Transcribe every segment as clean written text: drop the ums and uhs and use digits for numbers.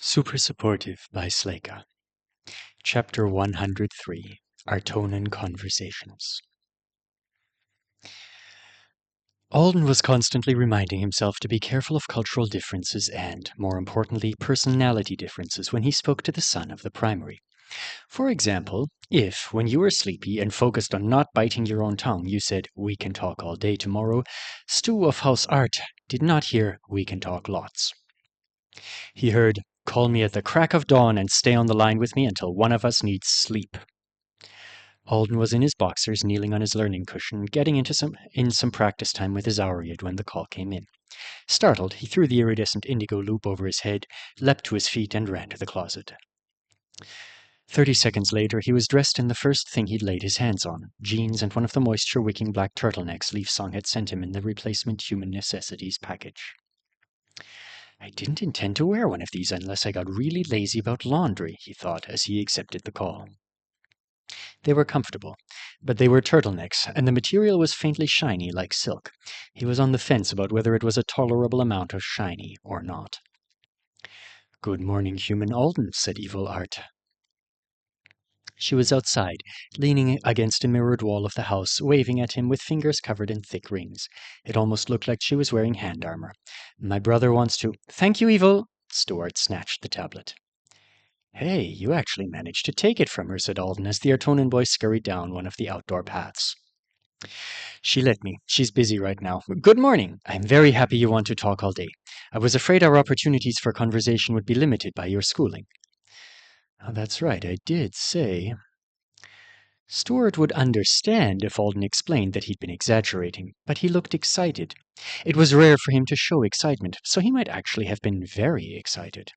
Super Supportive by Sleyca. Chapter 103, Artonan Conversations. Alden was constantly reminding himself to be careful of cultural differences and, more importantly, personality differences when he spoke to the son of the primary. For example, if, when you were sleepy and focused on not biting your own tongue, you said, "We can talk all day tomorrow," Stu of House Art did not hear, "We can talk lots." He heard, "Call me at the crack of dawn and stay on the line with me until one of us needs sleep." Alden was in his boxers, kneeling on his learning cushion, getting in some practice time with his Aureate when the call came in. Startled, he threw the iridescent indigo loop over his head, leapt to his feet, and ran to the closet. 30 seconds later, he was dressed in the first thing he'd laid his hands on, jeans and one of the moisture-wicking black turtlenecks Leaf Song had sent him in the replacement human necessities package. "I didn't intend to wear one of these unless I got really lazy about laundry," he thought as he accepted the call. They were comfortable, but they were turtlenecks, and the material was faintly shiny like silk. He was on the fence about whether it was a tolerable amount of shiny or not. "Good morning, human Alden," said Evil Art. She was outside, leaning against a mirrored wall of the house, waving at him with fingers covered in thick rings. It almost looked like she was wearing hand armor. "My brother wants to—" "Thank you, Evil!" Stuart snatched the tablet. "Hey, you actually managed to take it from her," said Alden as the Artonan boy scurried down one of the outdoor paths. "She let me. She's busy right now. Good morning. I'm very happy you want to talk all day. I was afraid our opportunities for conversation would be limited by your schooling." "Oh, that's right, I did say—" Stuart would understand if Alden explained that he'd been exaggerating, but he looked excited. It was rare for him to show excitement, so he might actually have been very excited.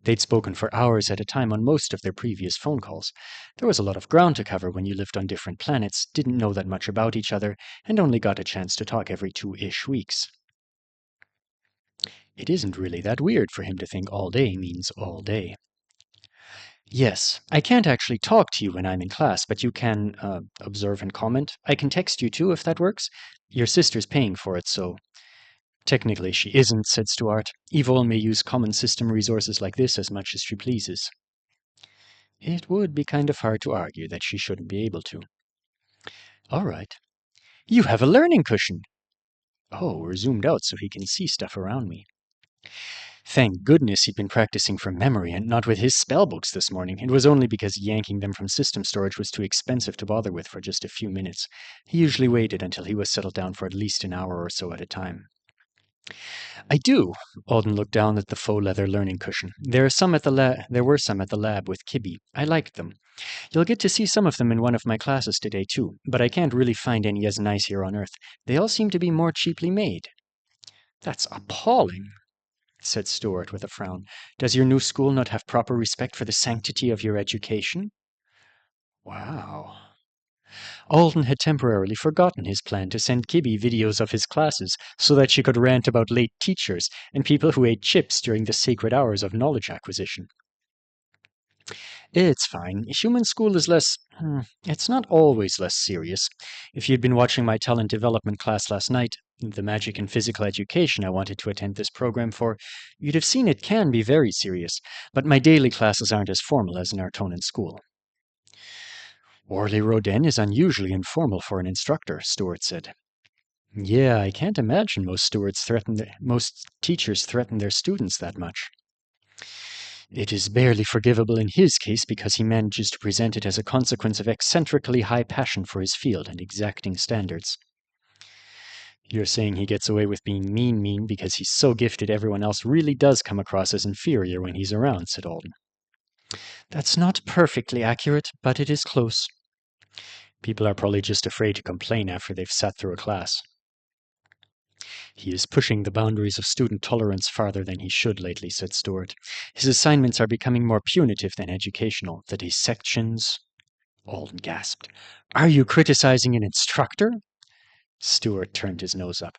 They'd spoken for hours at a time on most of their previous phone calls. There was a lot of ground to cover when you lived on different planets, didn't know that much about each other, and only got a chance to talk every 2-ish weeks. It isn't really that weird for him to think all day means all day. "Yes, I can't actually talk to you when I'm in class, but you can, observe and comment. I can text you too, if that works. Your sister's paying for it, so—" "Technically she isn't," said Stuart. "Evil may use common system resources like this as much as she pleases." It would be kind of hard to argue that she shouldn't be able to. "All right." "You have a learning cushion!" "Oh, we're zoomed out so he can see stuff around me." Thank goodness he'd been practicing from memory and not with his spellbooks this morning. It was only because yanking them from system storage was too expensive to bother with for just a few minutes. He usually waited until he was settled down for at least an hour or so at a time. "I do." Alden looked down at the faux leather learning cushion. There were some at the lab with Kibby. I liked them. You'll get to see some of them in one of my classes today too, but I can't really find any as nice here on Earth. They all seem to be more cheaply made." "That's appalling," said Stuart with a frown. "Does your new school not have proper respect for the sanctity of your education?" Wow. Alden had temporarily forgotten his plan to send Kibby videos of his classes so that she could rant about late teachers and people who ate chips during the sacred hours of knowledge acquisition. "It's fine. Human school is it's not always less serious. If you'd been watching my talent development class last night, the magic and physical education I wanted to attend this program for, you'd have seen it can be very serious, but my daily classes aren't as formal as an Artonan school." "Orly Roden is unusually informal for an instructor," Stuart said. "Yeah, I can't imagine most teachers threaten their students that much." "It is barely forgivable in his case because he manages to present it as a consequence of eccentrically high passion for his field and exacting standards." "You're saying he gets away with being mean because he's so gifted everyone else really does come across as inferior when he's around," said Alden. "That's not perfectly accurate, but it is close." "People are probably just afraid to complain after they've sat through a class." "He is pushing the boundaries of student tolerance farther than he should lately," said Stuart. "His assignments are becoming more punitive than educational. The dissections—" Alden gasped. "Are you criticizing an instructor?" Stuart turned his nose up.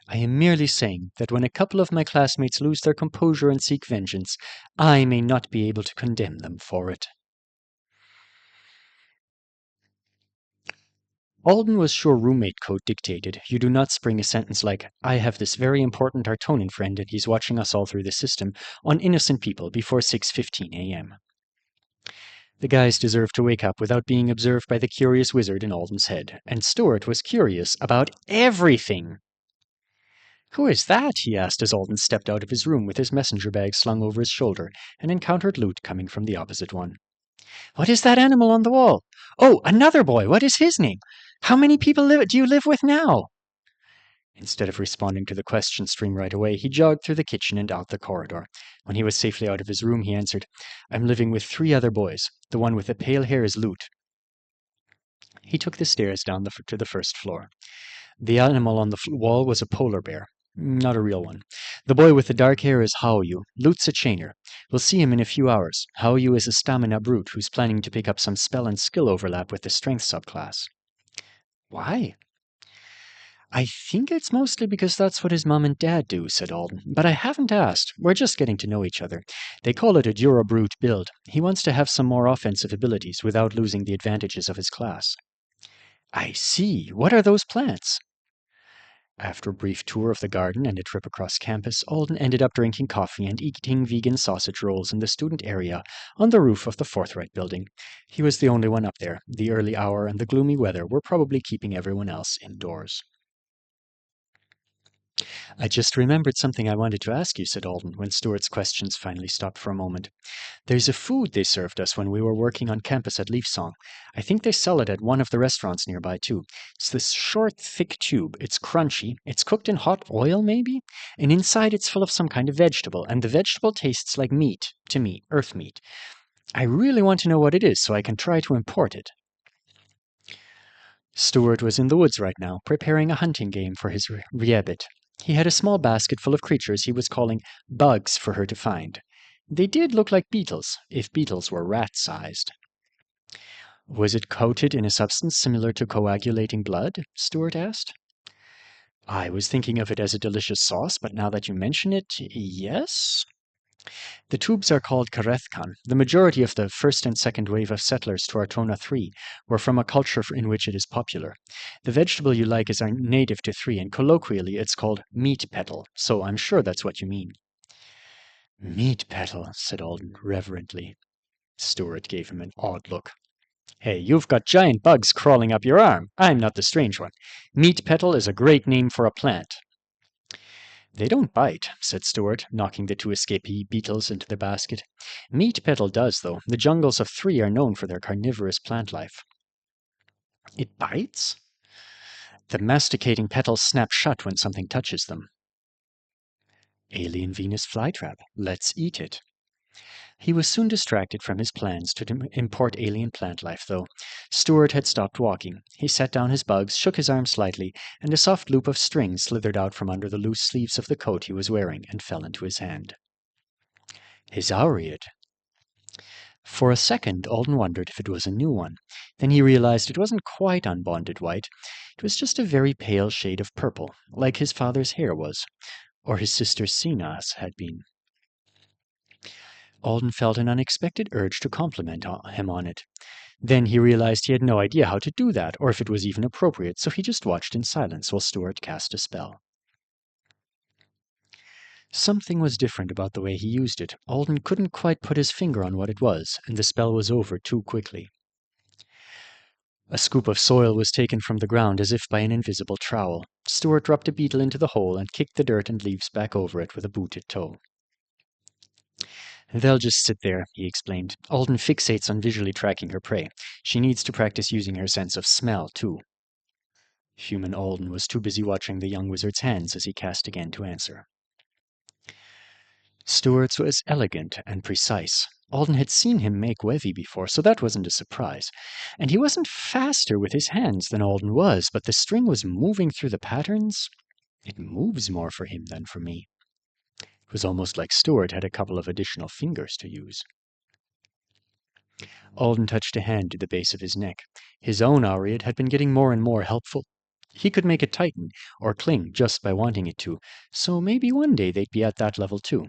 "I am merely saying that when a couple of my classmates lose their composure and seek vengeance, I may not be able to condemn them for it." Alden was sure roommate code dictated. You do not spring a sentence like, I have this very important artonan friend and he's watching us all through the system, on innocent people before 6:15 a.m. The guys deserved to wake up without being observed by the curious wizard in Alden's head, and Stuart was curious about everything. Who is that? He asked as Alden stepped out of his room with his messenger bag slung over his shoulder and encountered loot coming from the opposite one. What is that animal on the wall? Oh, another boy. What is his name? How many people do you live with now? Instead of responding to the question stream right away, he jogged through the kitchen and out the corridor. When he was safely out of his room, he answered, I'm living with 3 other boys. The one with the pale hair is Loot. He took the stairs down to the first floor. The animal on the wall was a polar bear. Not a real one. The boy with the dark hair is Haoyu. Lute's a chainer. We'll see him in a few hours. Haoyu is a stamina brute who's planning to pick up some spell and skill overlap with the strength subclass. Why? I think it's mostly because that's what his mom and dad do, said Alden. But I haven't asked. We're just getting to know each other. They call it a Dura Brute build. He wants to have some more offensive abilities without losing the advantages of his class. I see. What are those plants? After a brief tour of the garden and a trip across campus, Alden ended up drinking coffee and eating vegan sausage rolls in the student area on the roof of the Forthright building. He was the only one up there. The early hour and the gloomy weather were probably keeping everyone else indoors. I just remembered something I wanted to ask you, said Alden, when Stuart's questions finally stopped for a moment. There's a food they served us when we were working on campus at Leafsong. I think they sell it at one of the restaurants nearby, too. It's this short, thick tube. It's crunchy. It's cooked in hot oil, maybe? And inside it's full of some kind of vegetable, and the vegetable tastes like meat, to me, earth meat. I really want to know what it is so I can try to import it. Stuart was in the woods right now, preparing a hunting game for his rabbit. He had a small basket full of creatures he was calling bugs for her to find. They did look like beetles, if beetles were rat-sized. Was it coated in a substance similar to coagulating blood? Stuart asked. I was thinking of it as a delicious sauce, but now that you mention it, yes? The tubes are called karethkan. The majority of the first and second wave of settlers to Artona 3 were from a culture in which it is popular. The vegetable you like is native to 3, and colloquially it's called meat petal, so I'm sure that's what you mean. Meat petal, said Alden reverently. Stuart gave him an odd look. Hey, you've got giant bugs crawling up your arm. I'm not the strange one. Meat petal is a great name for a plant. They don't bite, said Stuart, knocking the 2 escapee beetles into the basket. Meat petal does, though. The jungles of 3 are known for their carnivorous plant life. It bites? The masticating petals snap shut when something touches them. Alien Venus flytrap. Let's eat it. He was soon distracted from his plans to import alien plant life, though. Stuart had stopped walking. He set down his bugs, shook his arm slightly, and a soft loop of string slithered out from under the loose sleeves of the coat he was wearing and fell into his hand. His aureate. For a second, Alden wondered if it was a new one. Then he realized it wasn't quite unbonded white. It was just a very pale shade of purple, like his father's hair was, or his sister Sina's had been. Alden felt an unexpected urge to compliment him on it. Then he realized he had no idea how to do that, or if it was even appropriate, so he just watched in silence while Stuart cast a spell. Something was different about the way he used it. Alden couldn't quite put his finger on what it was, and the spell was over too quickly. A scoop of soil was taken from the ground as if by an invisible trowel. Stuart dropped a beetle into the hole and kicked the dirt and leaves back over it with a booted toe. They'll just sit there, he explained. Alden fixates on visually tracking her prey. She needs to practice using her sense of smell, too. Human Alden was too busy watching the young wizard's hands as he cast again to answer. Stuart's was elegant and precise. Alden had seen him make Wevy before, so that wasn't a surprise. And he wasn't faster with his hands than Alden was, but the string was moving through the patterns. It moves more for him than for me. It was almost like Stuart had a couple of additional fingers to use. Alden touched a hand to the base of his neck. His own aureate had been getting more and more helpful. He could make it tighten, or cling, just by wanting it to, so maybe one day they'd be at that level too.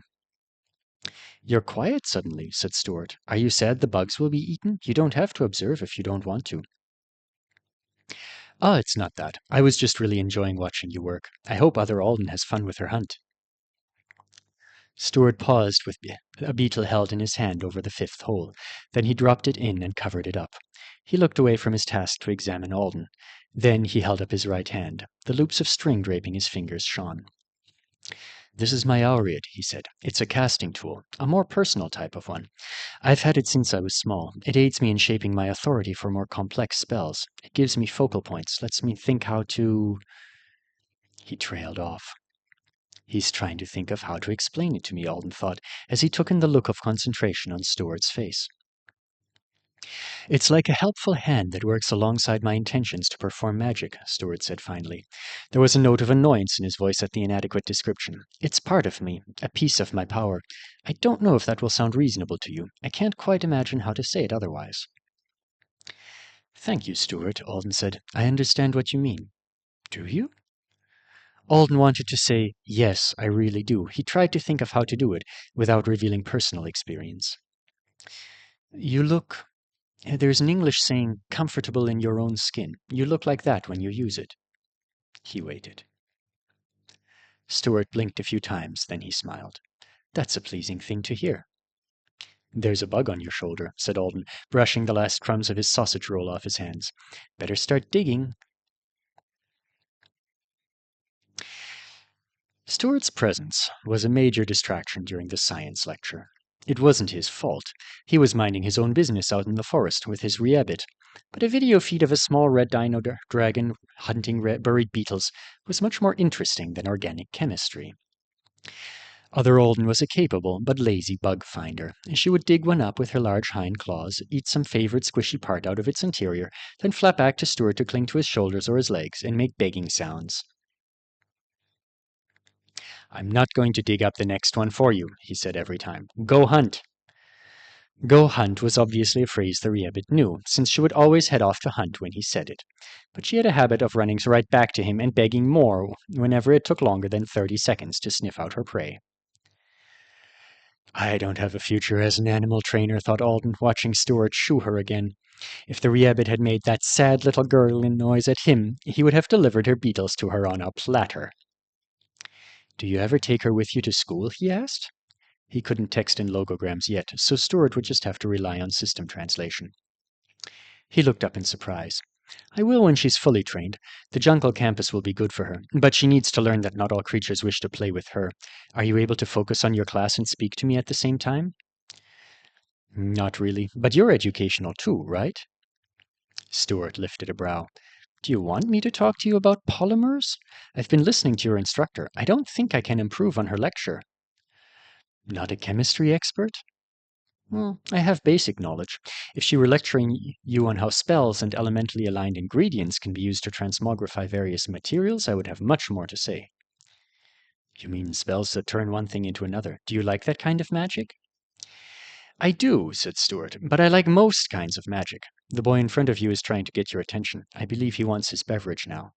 You're quiet suddenly, said Stuart. Are you sad the bugs will be eaten? You don't have to observe if you don't want to. Oh, it's not that. I was just really enjoying watching you work. I hope other Alden has fun with her hunt. Stuart paused with a beetle held in his hand over the fifth hole. Then he dropped it in and covered it up. He looked away from his task to examine Alden. Then he held up his right hand. The loops of string draping his fingers shone. This is my Aureate, he said. It's a casting tool, a more personal type of one. I've had it since I was small. It aids me in shaping my authority for more complex spells. It gives me focal points, lets me think how to... He trailed off. He's trying to think of how to explain it to me, Alden thought, as he took in the look of concentration on Stuart's face. It's like a helpful hand that works alongside my intentions to perform magic, Stuart said finally. There was a note of annoyance in his voice at the inadequate description. It's part of me, a piece of my power. I don't know if that will sound reasonable to you. I can't quite imagine how to say it otherwise. Thank you, Stuart, Alden said. I understand what you mean. Do you? Alden wanted to say, yes, I really do. He tried to think of how to do it without revealing personal experience. You look... There's an English saying, comfortable in your own skin. You look like that when you use it. He waited. Stuart blinked a few times, then he smiled. That's a pleasing thing to hear. There's a bug on your shoulder, said Alden, brushing the last crumbs of his sausage roll off his hands. Better start digging. Stuart's presence was a major distraction during the science lecture. It wasn't his fault. He was minding his own business out in the forest with his reabbit. But a video feed of a small red dino dragon hunting buried beetles was much more interesting than organic chemistry. Other Olden was a capable but lazy bug finder. She would dig one up with her large hind claws, eat some favorite squishy part out of its interior, then flap back to Stuart to cling to his shoulders or his legs and make begging sounds. I'm not going to dig up the next one for you, he said every time. Go hunt. Go hunt was obviously a phrase the Reabbit knew, since she would always head off to hunt when he said it. But she had a habit of running right back to him and begging more whenever it took longer than 30 seconds to sniff out her prey. I don't have a future as an animal trainer, thought Alden, watching Stuart shoo her again. If the Reabbit had made that sad little gurgling noise at him, he would have delivered her beetles to her on a platter. Do you ever take her with you to school? He asked. He couldn't text in logograms yet, so Stuart would just have to rely on system translation. He looked up in surprise. I will when she's fully trained. The jungle campus will be good for her, but she needs to learn that not all creatures wish to play with her. Are you able to focus on your class and speak to me at the same time? Not really, but you're educational too, right? Stuart lifted a brow. Do you want me to talk to you about polymers? I've been listening to your instructor. I don't think I can improve on her lecture. Not a chemistry expert? Well, I have basic knowledge. If she were lecturing you on how spells and elementally aligned ingredients can be used to transmogrify various materials, I would have much more to say. You mean spells that turn one thing into another? Do you like that kind of magic? I do, said Stuart, but I like most kinds of magic. The boy in front of you is trying to get your attention. I believe he wants his beverage now.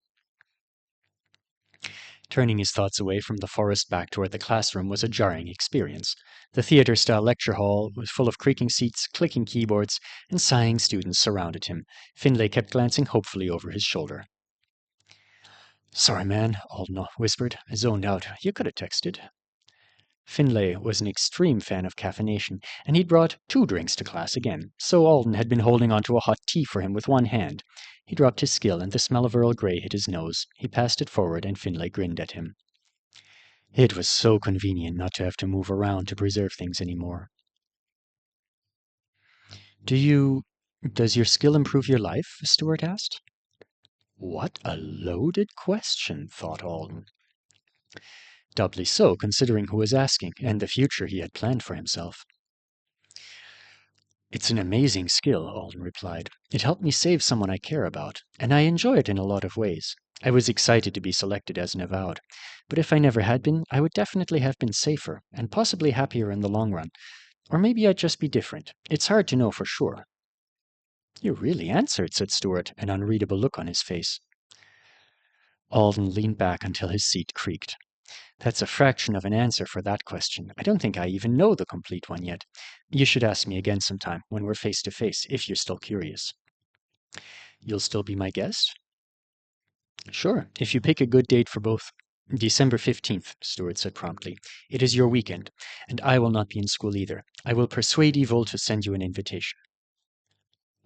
Turning his thoughts away from the forest back toward the classroom was a jarring experience. The theater-style lecture hall was full of creaking seats, clicking keyboards, and sighing students surrounded him. Finlay kept glancing hopefully over his shoulder. Sorry, man, Alden whispered. I zoned out. You could have texted. Finlay was an extreme fan of caffeination, and he'd brought 2 drinks to class again, so Alden had been holding onto a hot tea for him with one hand. He dropped his skill, and the smell of Earl Grey hit his nose. He passed it forward, and Finlay grinned at him. It was so convenient not to have to move around to preserve things anymore. Does your skill improve your life? Stuart asked. What a loaded question, thought Alden. Doubly so, considering who was asking, and the future he had planned for himself. It's an amazing skill, Alden replied. It helped me save someone I care about, and I enjoy it in a lot of ways. I was excited to be selected as an avowed, but if I never had been, I would definitely have been safer, and possibly happier in the long run. Or maybe I'd just be different. It's hard to know for sure. You really answered, said Stuart, an unreadable look on his face. Alden leaned back until his seat creaked. That's a fraction of an answer for that question. I don't think I even know the complete one yet. You should ask me again sometime, when we're face to face, if you're still curious. You'll still be my guest? Sure, if you pick a good date for both. December 15th, Stuart said promptly. It is your weekend, and I will not be in school either. I will persuade Evil to send you an invitation.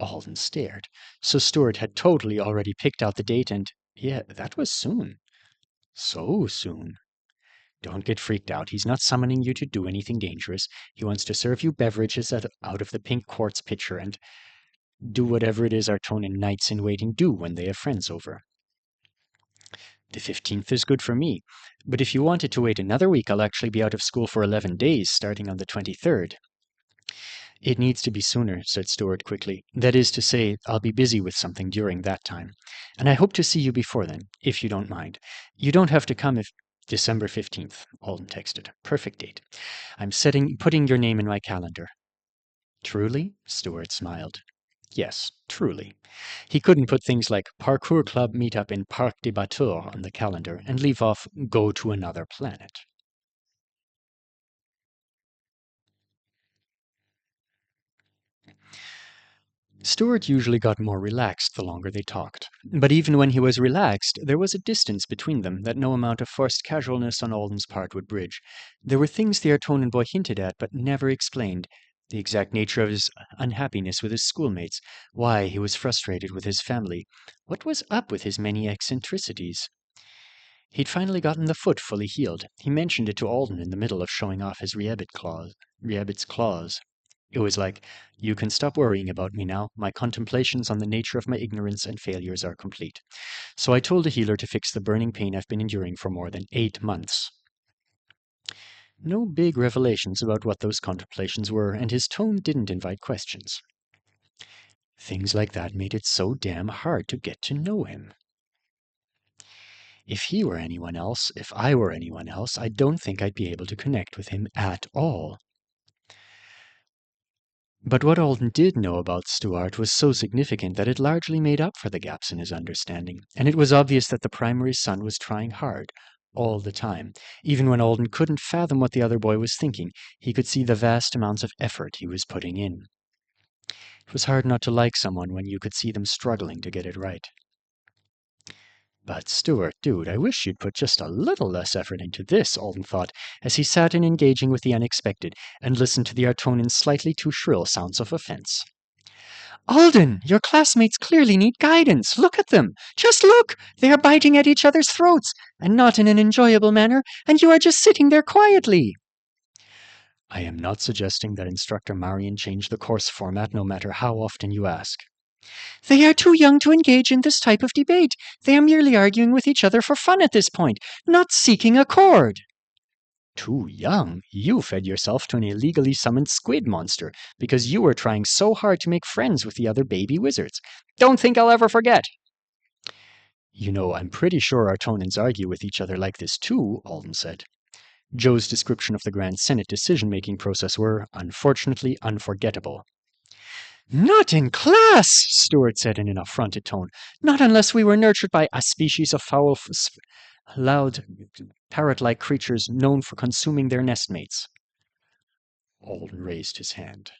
Alden stared. So Stuart had totally already picked out the date, and yeah, that was soon. So soon. Don't get freaked out. He's not summoning you to do anything dangerous. He wants to serve you beverages out of the pink quartz pitcher and do whatever it is Artonan knights in waiting do when they have friends over. The 15th is good for me, but if you wanted to wait another week, I'll actually be out of school for 11 days, starting on the 23rd. It needs to be sooner, said Stuart quickly. That is to say, I'll be busy with something during that time. And I hope to see you before then, if you don't mind. You don't have to come if... December 15th, Alden texted. Perfect date. I'm putting your name in my calendar. Truly? Stuart smiled. Yes, truly. He couldn't put things like Parkour Club meetup in Parc des Bateaux on the calendar and leave off go to another planet. Stuart usually got more relaxed the longer they talked. But even when he was relaxed, there was a distance between them that no amount of forced casualness on Alden's part would bridge. There were things the Artonan boy hinted at but never explained. The exact nature of his unhappiness with his schoolmates, why he was frustrated with his family, what was up with his many eccentricities. He'd finally gotten the foot fully healed. He mentioned it to Alden in the middle of showing off his Rabbit's claws. It was like, you can stop worrying about me now. My contemplations on the nature of my ignorance and failures are complete. So I told a healer to fix the burning pain I've been enduring for more than 8 months. No big revelations about what those contemplations were, and his tone didn't invite questions. Things like that made it so damn hard to get to know him. If he were anyone else, if I were anyone else, I don't think I'd be able to connect with him at all. But what Alden did know about Stuart was so significant that it largely made up for the gaps in his understanding, and it was obvious that the primary son was trying hard, all the time. Even when Alden couldn't fathom what the other boy was thinking, he could see the vast amounts of effort he was putting in. It was hard not to like someone when you could see them struggling to get it right. But Stuart, dude, I wish you'd put just a little less effort into this, Alden thought, as he sat in engaging with the unexpected and listened to the Artonan's slightly too shrill sounds of offense. Alden, your classmates clearly need guidance. Look at them. Just look. They are biting at each other's throats, and not in an enjoyable manner, and you are just sitting there quietly. I am not suggesting that Instructor Marion change the course format no matter how often you ask. They are too young to engage in this type of debate. They are merely arguing with each other for fun at this point, not seeking accord. Too young? You fed yourself to an illegally summoned squid monster because you were trying so hard to make friends with the other baby wizards. Don't think I'll ever forget. You know, I'm pretty sure Artonans argue with each other like this too, Alden said. Joe's description of the Grand Senate decision-making process were, unfortunately, unforgettable. Not in class, Stuart said in an affronted tone. Not unless we were nurtured by a species of foul, loud, parrot-like creatures known for consuming their nestmates. Alden raised his hand.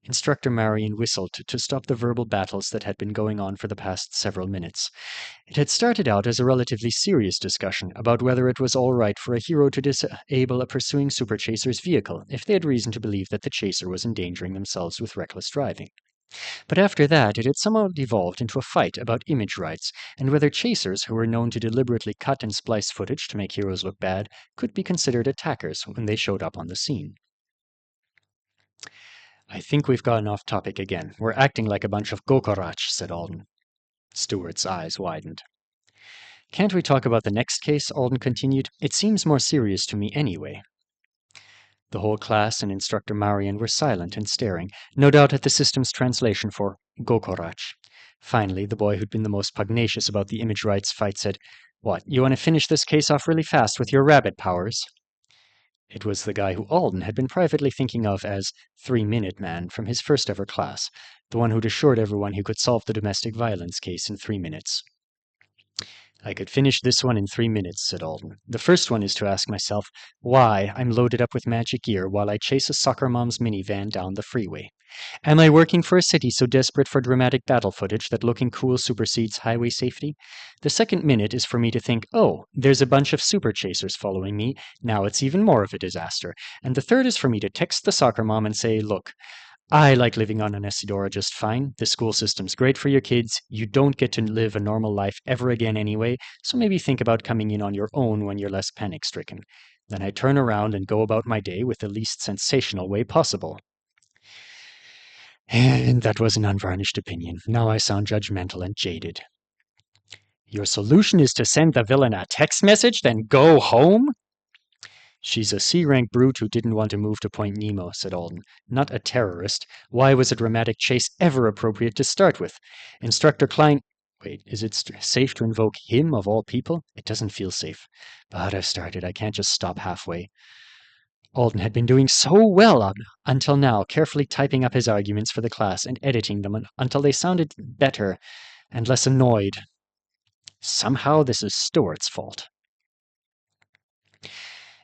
Instructor Marion whistled to stop the verbal battles that had been going on for the past several minutes. It had started out as a relatively serious discussion about whether it was all right for a hero to disable a pursuing superchaser's vehicle if they had reason to believe that the chaser was endangering themselves with reckless driving. But after that, it had somehow devolved into a fight about image rights and whether chasers who were known to deliberately cut and splice footage to make heroes look bad could be considered attackers when they showed up on the scene. I think we've gotten off topic again. We're acting like a bunch of gokorach, said Alden. Stuart's eyes widened. Can't we talk about the next case? Alden continued. It seems more serious to me anyway. The whole class and Instructor Marion were silent and staring, no doubt at the system's translation for gokorach. Finally, the boy who'd been the most pugnacious about the image rights fight said, What, you want to finish this case off really fast with your rabbit powers? It was the guy who Alden had been privately thinking of as 3-Minute Man from his first ever class, the one who'd assured everyone he could solve the domestic violence case in 3 minutes. I could finish this one in 3 minutes, said Alden. The first one is to ask myself why I'm loaded up with magic gear while I chase a soccer mom's minivan down the freeway. Am I working for a city so desperate for dramatic battle footage that looking cool supersedes highway safety? The second minute is for me to think, oh, there's a bunch of super chasers following me. Now it's even more of a disaster. And the third is for me to text the soccer mom and say, look, I like living on an Isidora just fine. The school system's great for your kids. You don't get to live a normal life ever again anyway, so maybe think about coming in on your own when you're less panic-stricken. Then I turn around and go about my day with the least sensational way possible. And that was an unvarnished opinion. Now I sound judgmental and jaded. Your solution is to send the villain a text message, then go home? She's a C-rank brute who didn't want to move to Point Nemo, said Alden. Not a terrorist. Why was a dramatic chase ever appropriate to start with? Instructor Klein... Wait, is it safe to invoke him of all people? It doesn't feel safe. But I've started. I can't just stop halfway. Alden had been doing so well until now, carefully typing up his arguments for the class and editing them until they sounded better and less annoyed. Somehow this is Stuart's fault.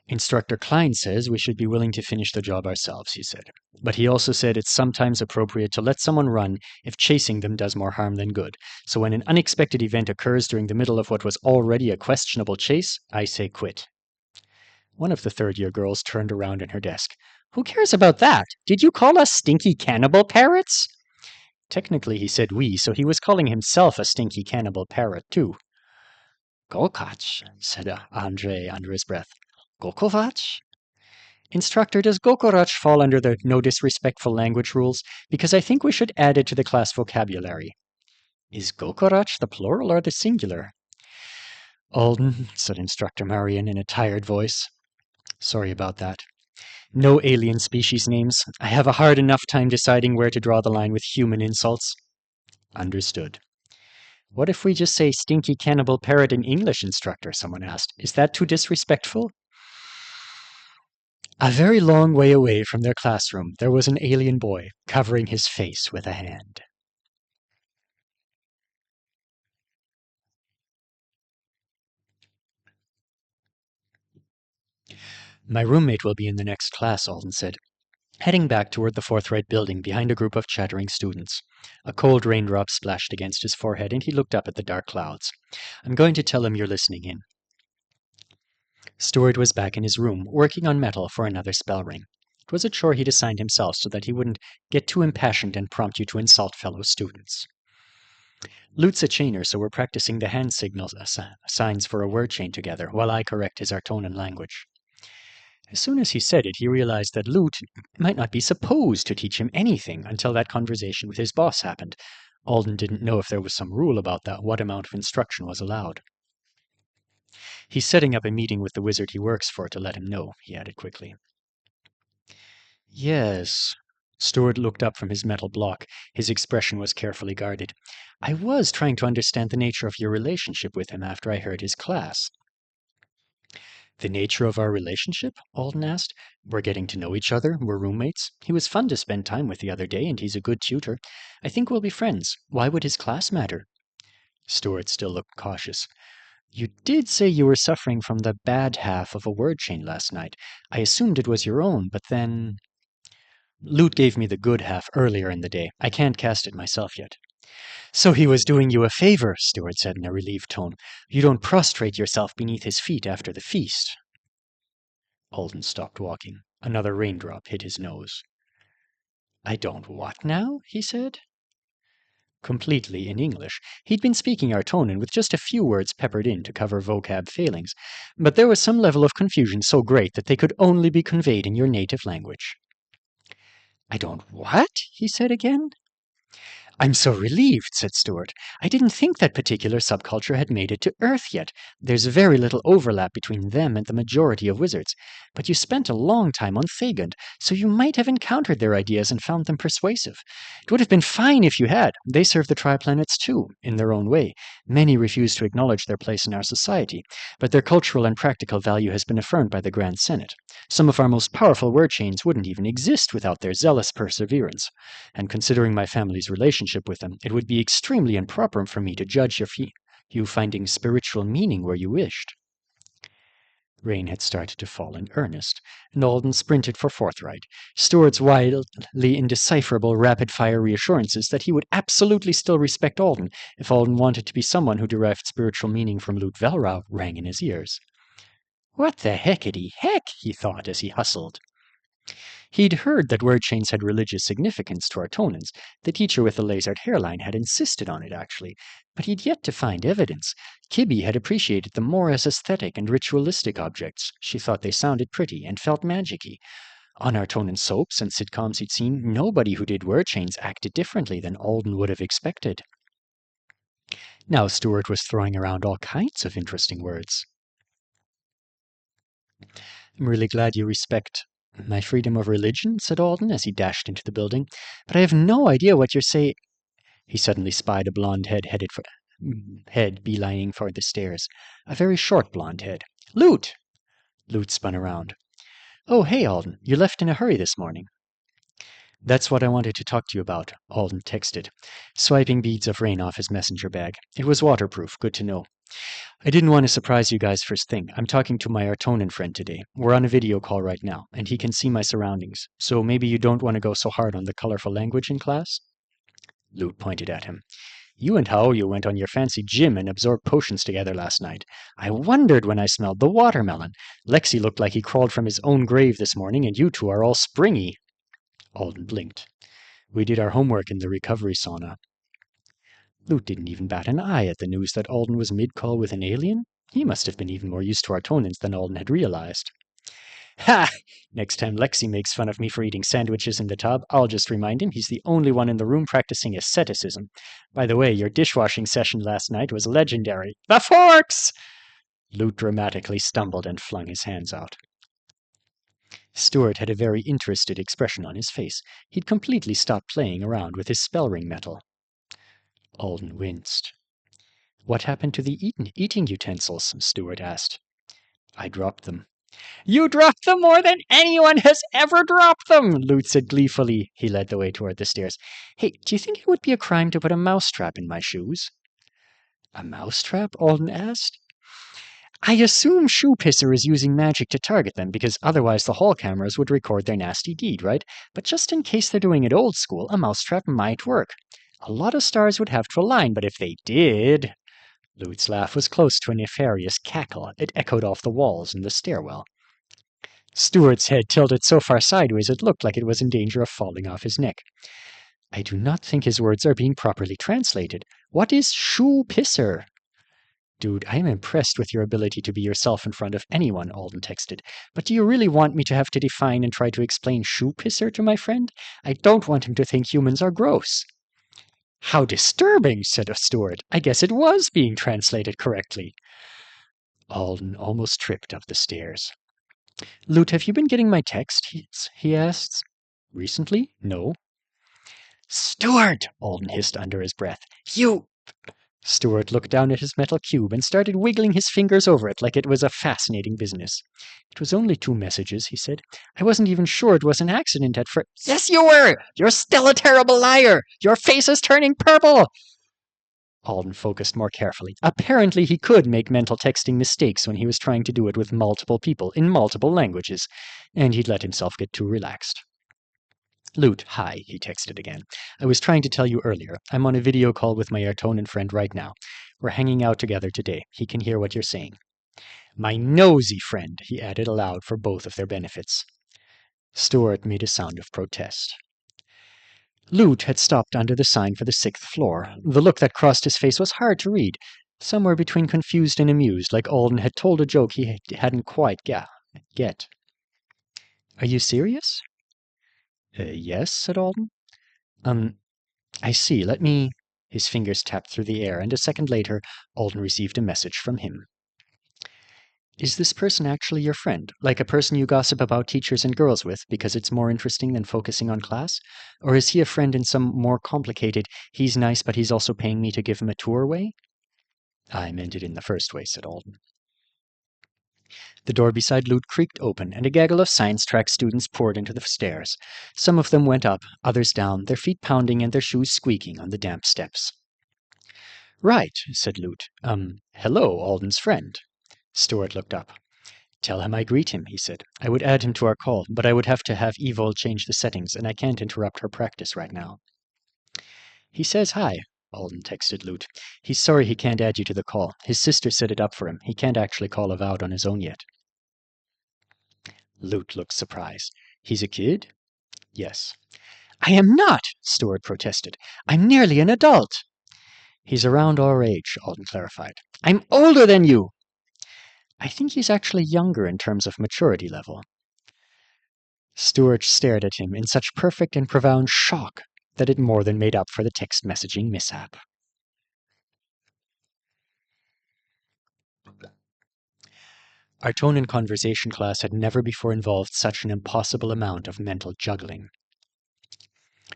Instructor Klein says we should be willing to finish the job ourselves, he said. But he also said it's sometimes appropriate to let someone run if chasing them does more harm than good. So when an unexpected event occurs during the middle of what was already a questionable chase, I say quit. One of the third-year girls turned around in her desk. Who cares about that? Did you call us stinky cannibal parrots? Technically he said we, so he was calling himself a stinky cannibal parrot too. Gokach, said Andre under his breath. Gokovach? Instructor, does Gokorach fall under the no disrespectful language rules? Because I think we should add it to the class vocabulary. Is Gokorach the plural or the singular? Alden, said Instructor Marion in a tired voice. Sorry about that. No alien species names. I have a hard enough time deciding where to draw the line with human insults. Understood. What if we just say stinky cannibal parrot in English, Instructor? Someone asked. Is that too disrespectful? A very long way away from their classroom, there was an alien boy covering his face with a hand. My roommate will be in the next class, Alden said, heading back toward the forthright building behind a group of chattering students. A cold raindrop splashed against his forehead, and he looked up at the dark clouds. I'm going to tell him you're listening in. Stuart was back in his room, working on metal for another spell ring. It was a chore he'd assigned himself so that he wouldn't get too impassioned and prompt you to insult fellow students. Lute's a chainer, so we're practicing the hand signals signs for a word chain together, while I correct his artonan language. As soon as he said it, he realized that Lute might not be supposed to teach him anything until that conversation with his boss happened. Alden didn't know if there was some rule about that, what amount of instruction was allowed. He's setting up a meeting with the wizard he works for to let him know, he added quickly. Yes. Stuart looked up from his metal block. His expression was carefully guarded. I was trying to understand the nature of your relationship with him after I heard his class. The nature of our relationship? Alden asked. We're getting to know each other. We're roommates. He was fun to spend time with the other day, and he's a good tutor. I think we'll be friends. Why would his class matter? Stuart still looked cautious. You did say you were suffering from the bad half of a word chain last night. I assumed it was your own, but then... Lute gave me the good half earlier in the day. I can't cast it myself yet. So he was doing you a favor, Stuart said in a relieved tone. You don't prostrate yourself beneath his feet after the feast. Alden stopped walking. Another raindrop hit his nose. I don't what now? He said. Completely in English. He'd been speaking Artonan with just a few words peppered in to cover vocab failings, but there was some level of confusion so great that they could only be conveyed in your native language. I don't what? He said again. I'm so relieved, said Stuart. I didn't think that particular subculture had made it to Earth yet. There's very little overlap between them and the majority of wizards. But you spent a long time on Thagund, so you might have encountered their ideas and found them persuasive. It would have been fine if you had. They serve the Triplanets too, in their own way. Many refuse to acknowledge their place in our society, but their cultural and practical value has been affirmed by the Grand Senate. Some of our most powerful word chains wouldn't even exist without their zealous perseverance. And considering my family's relationship with them, it would be extremely improper for me to judge You finding spiritual meaning where you wished. Rain had started to fall in earnest, and Alden sprinted for forthright, Stuart's wildly indecipherable rapid-fire reassurances that he would absolutely still respect Alden if Alden wanted to be someone who derived spiritual meaning from Lute Velra rang in his ears. What the heckity heck, he thought as he hustled. He'd heard that word chains had religious significance to artonans. The teacher with the lasered hairline had insisted on it, actually, but he'd yet to find evidence. Kibby had appreciated them more as aesthetic and ritualistic objects. She thought they sounded pretty and felt magic-y. On artonan soaps and sitcoms he'd seen, nobody who did word chains acted differently than Alden would have expected. Now Stuart was throwing around all kinds of interesting words. I'm really glad you respect my freedom of religion, said Alden as he dashed into the building, but I have no idea what you're saying. He suddenly spied a blonde head beelining for the stairs. A very short blonde head. Lute! Lute spun around. Oh, hey, Alden. You left in a hurry this morning. That's what I wanted to talk to you about, Alden texted, swiping beads of rain off his messenger bag. It was waterproof, good to know. I didn't want to surprise you guys first thing. I'm talking to my artonan friend today. We're on a video call right now, and he can see my surroundings. So maybe you don't want to go so hard on the colorful language in class? Lute pointed at him. You and Haoyu went on your fancy gym and absorbed potions together last night. I wondered when I smelled the watermelon. Lexi looked like he crawled from his own grave this morning, and you two are all springy. Alden blinked. We did our homework in the recovery sauna. Lute didn't even bat an eye at the news that Alden was mid-call with an alien. He must have been even more used to artonans than Alden had realized. Ha! Next time Lexi makes fun of me for eating sandwiches in the tub, I'll just remind him he's the only one in the room practicing asceticism. By the way, your dishwashing session last night was legendary. The forks! Lute dramatically stumbled and flung his hands out. Stuart had a very interested expression on his face. He'd completely stopped playing around with his spell ring metal. Alden winced. What happened to the eating utensils? Stuart asked. I dropped them. You dropped them more than anyone has ever dropped them, Lute said gleefully. He led the way toward the stairs. Hey, do you think it would be a crime to put a mousetrap in my shoes? A mousetrap? Alden asked. I assume Shoe Pisser is using magic to target them, because otherwise the hall cameras would record their nasty deed, right? But just in case they're doing it old school, a mousetrap might work. A lot of stars would have to align, but if they did... Lute's laugh was close to a nefarious cackle. It echoed off the walls in the stairwell. Stuart's head tilted so far sideways it looked like it was in danger of falling off his neck. I do not think his words are being properly translated. What is Shoe Pisser? Dude, I am impressed with your ability to be yourself in front of anyone, Alden texted. But do you really want me to have to define and try to explain Shoe Pisser to my friend? I don't want him to think humans are gross. How disturbing, said Stuart. I guess it was being translated correctly. Alden almost tripped up the stairs. Lute, have you been getting my text? He asked. Recently? No. Stuart! Alden hissed under his breath. You... Stuart looked down at his metal cube and started wiggling his fingers over it like it was a fascinating business. It was only 2 messages, he said. I wasn't even sure it was an accident at first. Yes, you were! You're still a terrible liar! Your face is turning purple! Alden focused more carefully. Apparently he could make mental texting mistakes when he was trying to do it with multiple people in multiple languages, and he'd let himself get too relaxed. Lute, hi, he texted again. I was trying to tell you earlier. I'm on a video call with my artonan friend right now. We're hanging out together today. He can hear what you're saying. My nosy friend, he added aloud for both of their benefits. Stuart made a sound of protest. Lute had stopped under the sign for the 6th floor. The look that crossed his face was hard to read, somewhere between confused and amused, like Alden had told a joke he hadn't quite get. Are you serious? Yes, said Alden. I see. Let me... His fingers tapped through the air, and a second later, Alden received a message from him. Is this person actually your friend? Like a person you gossip about teachers and girls with because it's more interesting than focusing on class? Or is he a friend in some more complicated, he's nice but he's also paying me to give him a tour way? I meant it in the first way, said Alden. The door beside Lute creaked open, and a gaggle of science track students poured into the stairs. Some of them went up, others down, their feet pounding and their shoes squeaking on the damp steps. Right, said Lute. Hello, Alden's friend. Stuart looked up. Tell him I greet him, he said. I would add him to our call, but I would have to have Evol change the settings, and I can't interrupt her practice right now. He says hi, Alden texted Lute. He's sorry he can't add you to the call. His sister set it up for him. He can't actually call Avowed on his own yet. Lute looked surprised. He's a kid? Yes. I am not, Stuart protested. I'm nearly an adult. He's around our age, Alden clarified. I'm older than you. I think he's actually younger in terms of maturity level. Stuart stared at him in such perfect and profound shock that it more than made up for the text messaging mishap. Artonan conversation class had never before involved such an impossible amount of mental juggling.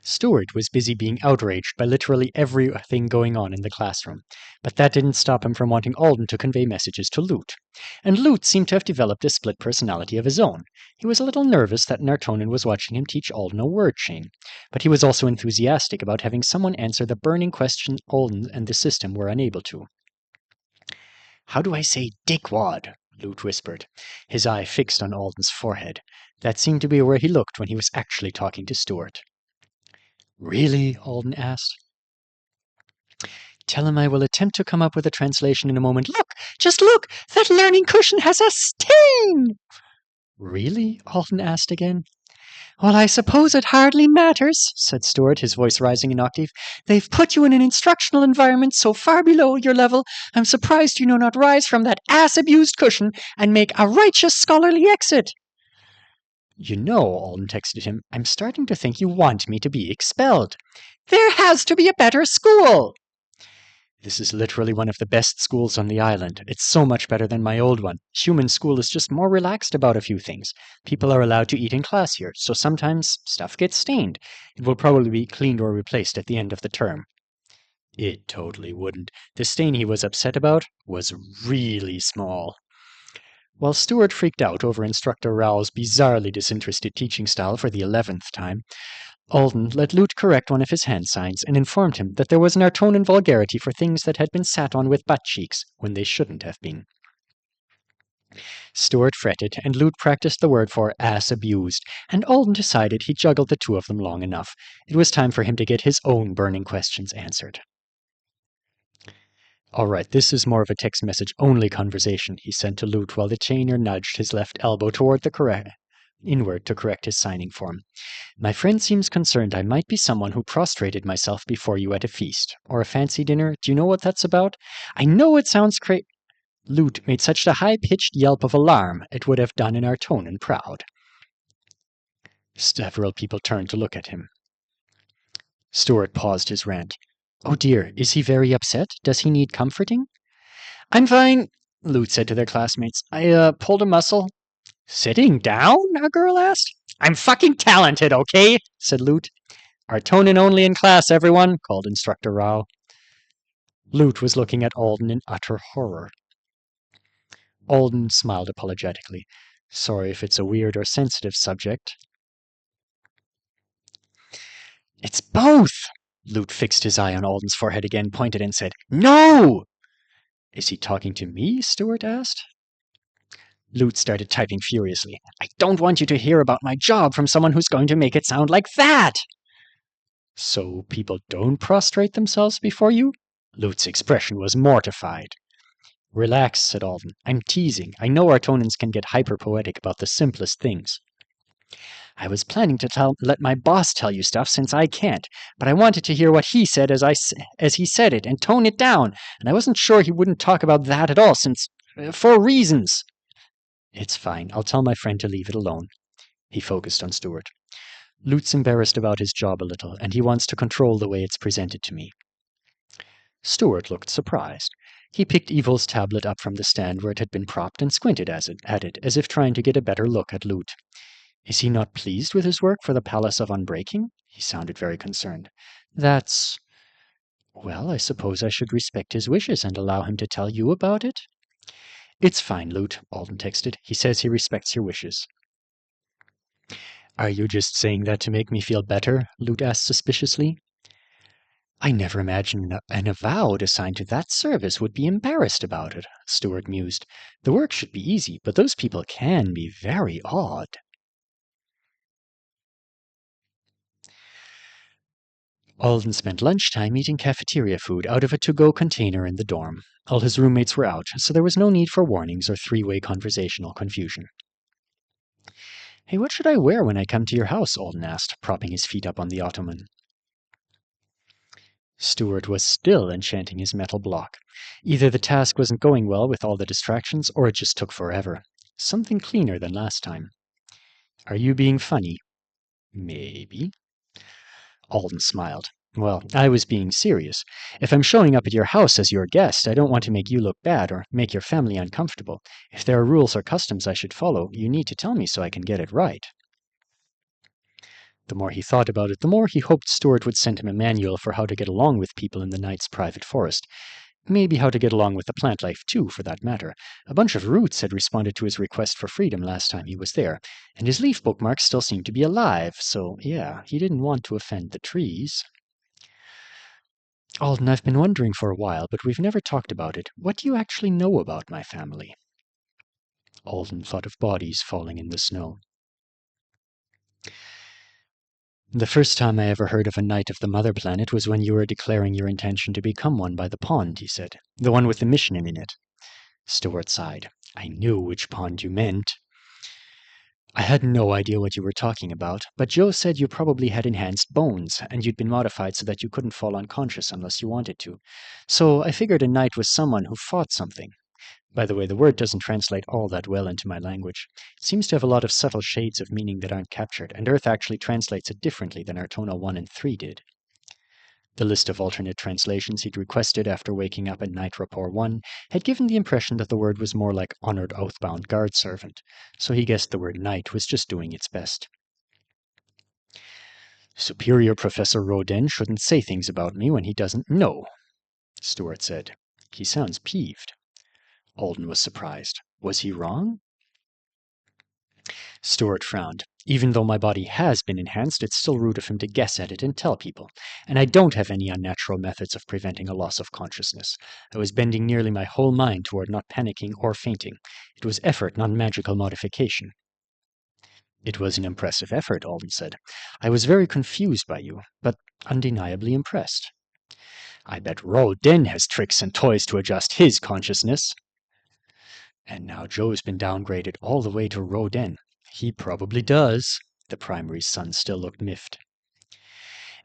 Stuart was busy being outraged by literally everything going on in the classroom, but that didn't stop him from wanting Alden to convey messages to Lute. And Lute seemed to have developed a split personality of his own. He was a little nervous that Artonan was watching him teach Alden a word chain, but he was also enthusiastic about having someone answer the burning question Alden and the system were unable to. How do I say dickwad? Lute whispered, his eye fixed on Alden's forehead. That seemed to be where he looked when he was actually talking to Stuart. Really? Alden asked. Tell him I will attempt to come up with a translation in a moment. Look! Just look! That learning cushion has a stain! Really? Alden asked again. Well, I suppose it hardly matters, said Stuart, his voice rising an octave. They've put you in an instructional environment so far below your level, I'm surprised you know not rise from that ass-abused cushion and make a righteous scholarly exit. You know, Alden texted him, I'm starting to think you want me to be expelled. There has to be a better school! This is literally one of the best schools on the island. It's so much better than my old one. Human school is just more relaxed about a few things. People are allowed to eat in class here, so sometimes stuff gets stained. It will probably be cleaned or replaced at the end of the term. It totally wouldn't. The stain he was upset about was really small. While Stuart freaked out over Instructor Rao's bizarrely disinterested teaching style for the 11th time, Alden let Lute correct one of his hand signs and informed him that there was an Artonan vulgarity for things that had been sat on with butt cheeks when they shouldn't have been. Stuart fretted, and Lute practiced the word for ass abused, and Alden decided he juggled the two of them long enough. It was time for him to get his own burning questions answered. All right, this is more of a text message only conversation, he said to Lute while the chainer nudged his left elbow toward the inward to correct his signing form. My friend seems concerned I might be someone who prostrated myself before you at a feast, or a fancy dinner. Do you know what that's about? I know it sounds Lute made such a high-pitched yelp of alarm it would have done an Artonan proud. Several people turned to look at him. Stuart paused his rant. Oh dear, is he very upset? Does he need comforting? I'm fine, Lute said to their classmates. I pulled a muscle. Sitting down? A girl asked. I'm fucking talented, okay? Said Lute. Artonan only in class, everyone, called Instructor Rao. Lute was looking at Alden in utter horror. Alden smiled apologetically. Sorry if it's a weird or sensitive subject. It's both! Lute fixed his eye on Alden's forehead again, pointed and said, No! Is he talking to me? Stuart asked. Lute started typing furiously. I don't want you to hear about my job from someone who's going to make it sound like that! So people don't prostrate themselves before you? Lute's expression was mortified. Relax, said Alden. I'm teasing. I know Artonans can get hyper-poetic about the simplest things. I was planning to let my boss tell you stuff since I can't, but I wanted to hear what he said as he said it and tone it down, and I wasn't sure he wouldn't talk about that at all since... for reasons. It's fine. I'll tell my friend to leave it alone. He focused on Stuart. Lute's embarrassed about his job a little, and he wants to control the way it's presented to me. Stuart looked surprised. He picked Evil's tablet up from the stand where it had been propped and squinted at it, as if trying to get a better look at Lute. Is he not pleased with his work for the Palace of Unbreaking? He sounded very concerned. That's... Well, I suppose I should respect his wishes and allow him to tell you about it? It's fine, Lute, Alden texted. He says he respects your wishes. Are you just saying that to make me feel better? Lute asked suspiciously. I never imagined an avowed assigned to that service would be embarrassed about it, Stuart mused. The work should be easy, but those people can be very odd. Alden spent lunchtime eating cafeteria food out of a to-go container in the dorm. All his roommates were out, so there was no need for warnings or three-way conversational confusion. Hey, what should I wear when I come to your house? Alden asked, propping his feet up on the ottoman. Stuart was still enchanting his metal block. Either the task wasn't going well with all the distractions, or it just took forever. Something cleaner than last time. Are you being funny? Maybe. Alden smiled. Well, I was being serious. If I'm showing up at your house as your guest, I don't want to make you look bad or make your family uncomfortable. If there are rules or customs I should follow, you need to tell me so I can get it right. The more he thought about it, the more he hoped Stuart would send him a manual for how to get along with people in the Knight's private forest. Maybe how to get along with the plant life, too, for that matter. A bunch of roots had responded to his request for freedom last time he was there, and his leaf bookmarks still seemed to be alive, so yeah, he didn't want to offend the trees. Alden, I've been wondering for a while, but we've never talked about it. What do you actually know about my family? Alden thought of bodies falling in the snow. The first time I ever heard of a Knight of the Mother Planet was when you were declaring your intention to become one by the pond, he said. The one with the mission in it. Stuart sighed. I knew which pond you meant. I had no idea what you were talking about, but Joe said you probably had enhanced bones, and you'd been modified so that you couldn't fall unconscious unless you wanted to. So I figured a knight was someone who fought something. By the way, the word doesn't translate all that well into my language. It seems to have a lot of subtle shades of meaning that aren't captured, and Earth actually translates it differently than Artona 1 and 3 did. The list of alternate translations he'd requested after waking up in Night Rapport 1 had given the impression that the word was more like honored oathbound guard servant, so he guessed the word knight was just doing its best. Superior Professor Rodin shouldn't say things about me when he doesn't know, Stuart said. He sounds peeved. Alden was surprised. Was he wrong? Stuart frowned. Even though my body has been enhanced, it's still rude of him to guess at it and tell people. And I don't have any unnatural methods of preventing a loss of consciousness. I was bending nearly my whole mind toward not panicking or fainting. It was effort, not magical modification. It was an impressive effort, Alden said. I was very confused by you, but undeniably impressed. I bet Rodin has tricks and toys to adjust his consciousness. And now Joe's been downgraded all the way to Rodin. He probably does. The primary's son still looked miffed.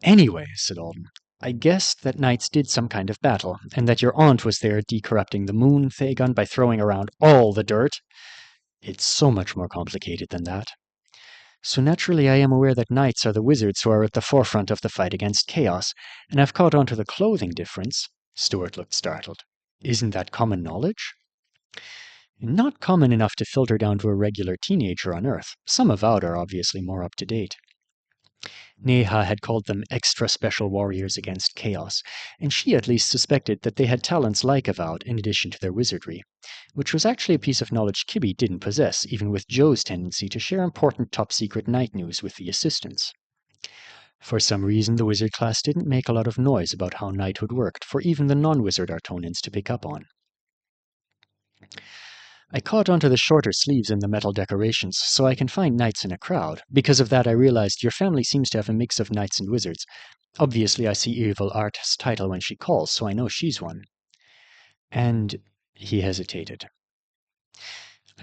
Anyway, said Alden, I guessed that knights did some kind of battle, and that your aunt was there decorrupting the moon, Thagon, by throwing around all the dirt. It's so much more complicated than that. So naturally I am aware that knights are the wizards who are at the forefront of the fight against chaos, and I've caught on to the clothing difference. Stuart looked startled. Isn't that common knowledge? Not common enough to filter down to a regular teenager on Earth. Some avowed are obviously more up to date. Neha had called them extra special warriors against chaos, and she at least suspected that they had talents like avowed in addition to their wizardry, which was actually a piece of knowledge Kibby didn't possess, even with Joe's tendency to share important top-secret night news with the assistants. For some reason, the wizard class didn't make a lot of noise about how knighthood worked for even the non-wizard Artonans to pick up on. I caught onto the shorter sleeves and the metal decorations, so I can find knights in a crowd. Because of that, I realized your family seems to have a mix of knights and wizards. Obviously, I see Evil Art's title when she calls, so I know she's one. And he hesitated.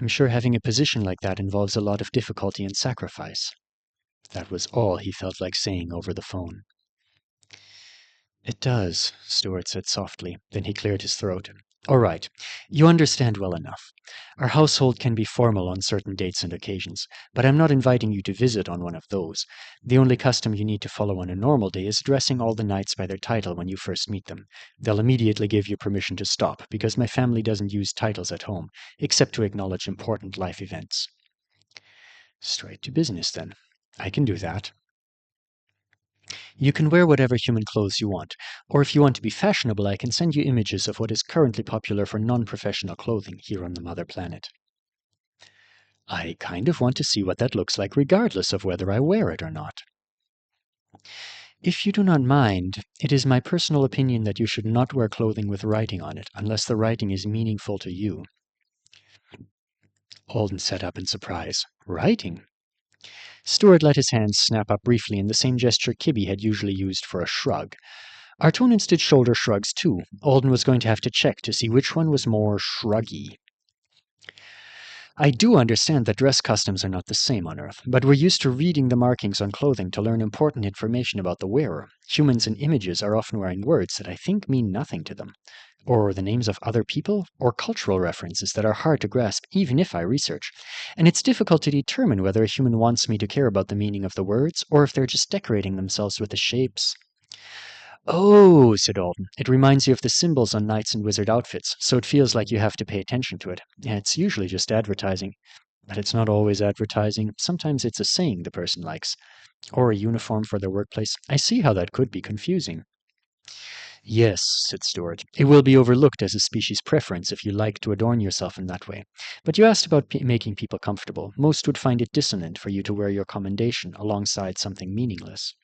I'm sure having a position like that involves a lot of difficulty and sacrifice. That was all he felt like saying over the phone. It does, Stuart said softly. Then he cleared his throat. All right, you understand well enough. Our household can be formal on certain dates and occasions, but I'm not inviting you to visit on one of those. The only custom you need to follow on a normal day is addressing all the knights by their title when you first meet them. They'll immediately give you permission to stop, because my family doesn't use titles at home, except to acknowledge important life events. Straight to business, then. I can do that. You can wear whatever human clothes you want, or if you want to be fashionable, I can send you images of what is currently popular for non-professional clothing here on the Mother Planet. I kind of want to see what that looks like regardless of whether I wear it or not. If you do not mind, it is my personal opinion that you should not wear clothing with writing on it, unless the writing is meaningful to you. Alden sat up in surprise. Writing? Stuart let his hands snap up briefly in the same gesture Kibby had usually used for a shrug. Artonans did shoulder shrugs too. Alden was going to have to check to see which one was more shruggy. I do understand that dress customs are not the same on Earth, but we're used to reading the markings on clothing to learn important information about the wearer. Humans and images are often wearing words that I think mean nothing to them, or the names of other people, or cultural references that are hard to grasp even if I research. And it's difficult to determine whether a human wants me to care about the meaning of the words, or if they're just decorating themselves with the shapes. Oh, said Alden. It reminds you of the symbols on knights and wizard outfits, so it feels like you have to pay attention to it. Yeah, it's usually just advertising. But it's not always advertising. Sometimes it's a saying the person likes, or a uniform for their workplace. I see how that could be confusing. Yes, said Stuart. It will be overlooked as a species preference if you like to adorn yourself in that way. But you asked about making people comfortable. Most would find it dissonant for you to wear your commendation alongside something meaningless.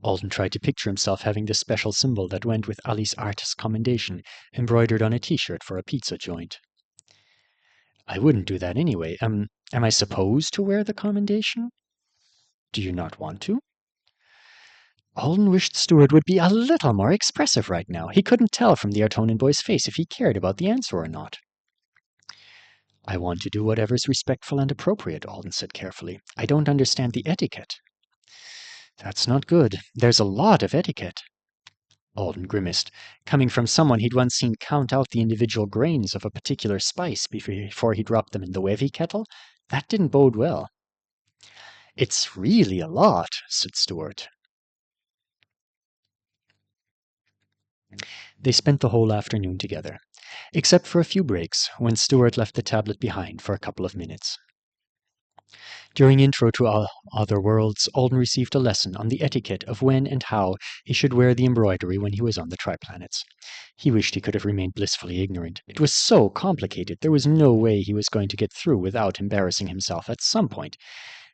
Alden tried to picture himself having this special symbol that went with Ali's artist commendation, embroidered on a t-shirt for a pizza joint. I wouldn't do that anyway. Am I supposed to wear the commendation? Do you not want to? Alden wished Stuart would be a little more expressive right now. He couldn't tell from the Artonan boy's face if he cared about the answer or not. I want to do whatever's respectful and appropriate, Alden said carefully. I don't understand the etiquette. That's not good. There's a lot of etiquette. Alden grimaced. Coming from someone he'd once seen count out the individual grains of a particular spice before he dropped them in the Wevy kettle, that didn't bode well. It's really a lot, said Stuart. They spent the whole afternoon together, except for a few breaks, when Stuart left the tablet behind for a couple of minutes. During Intro to Other Worlds, Alden received a lesson on the etiquette of when and how he should wear the embroidery when he was on the Triplanets. He wished he could have remained blissfully ignorant. It was so complicated, there was no way he was going to get through without embarrassing himself at some point.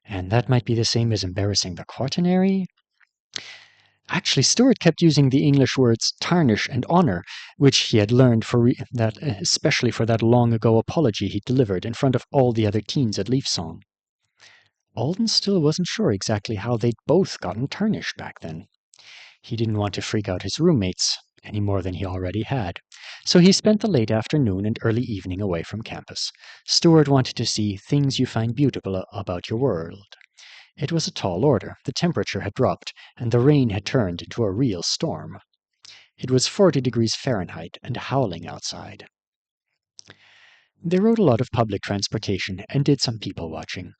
And that might be the same as embarrassing the Quaternary? Actually, Stuart kept using the English words tarnish and honor, which he had learned especially for that long-ago apology he delivered in front of all the other teens at Leaf Song. Alden still wasn't sure exactly how they'd both gotten tarnished back then. He didn't want to freak out his roommates any more than he already had, so he spent the late afternoon and early evening away from campus. Stuart wanted to see things you find beautiful about your world. It was a tall order. The temperature had dropped, and the rain had turned into a real storm. It was 40 degrees Fahrenheit and howling outside. They rode a lot of public transportation and did some people watching.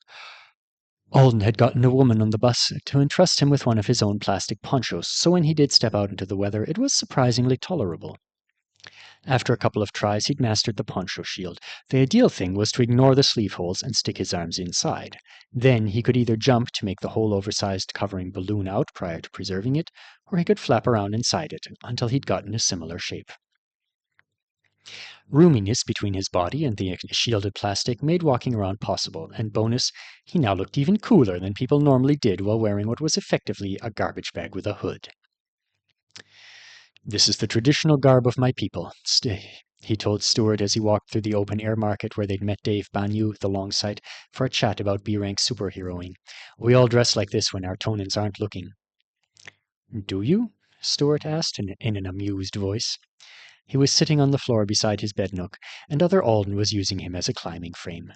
Alden had gotten a woman on the bus to entrust him with one of his own plastic ponchos, so when he did step out into the weather, it was surprisingly tolerable. After a couple of tries, he'd mastered the poncho shield. The ideal thing was to ignore the sleeve holes and stick his arms inside. Then he could either jump to make the whole oversized covering balloon out prior to preserving it, or he could flap around inside it until he'd gotten a similar shape. Roominess between his body and the shielded plastic made walking around possible, and bonus, he now looked even cooler than people normally did while wearing what was effectively a garbage bag with a hood. This is the traditional garb of my people, he told Stuart as he walked through the open-air market where they'd met Dave Banyu, the Longsight, for a chat about B-rank superheroing. We all dress like this when our Artonans aren't looking. Do you? Stuart asked in an amused voice. He was sitting on the floor beside his bed nook, and other Alden was using him as a climbing frame.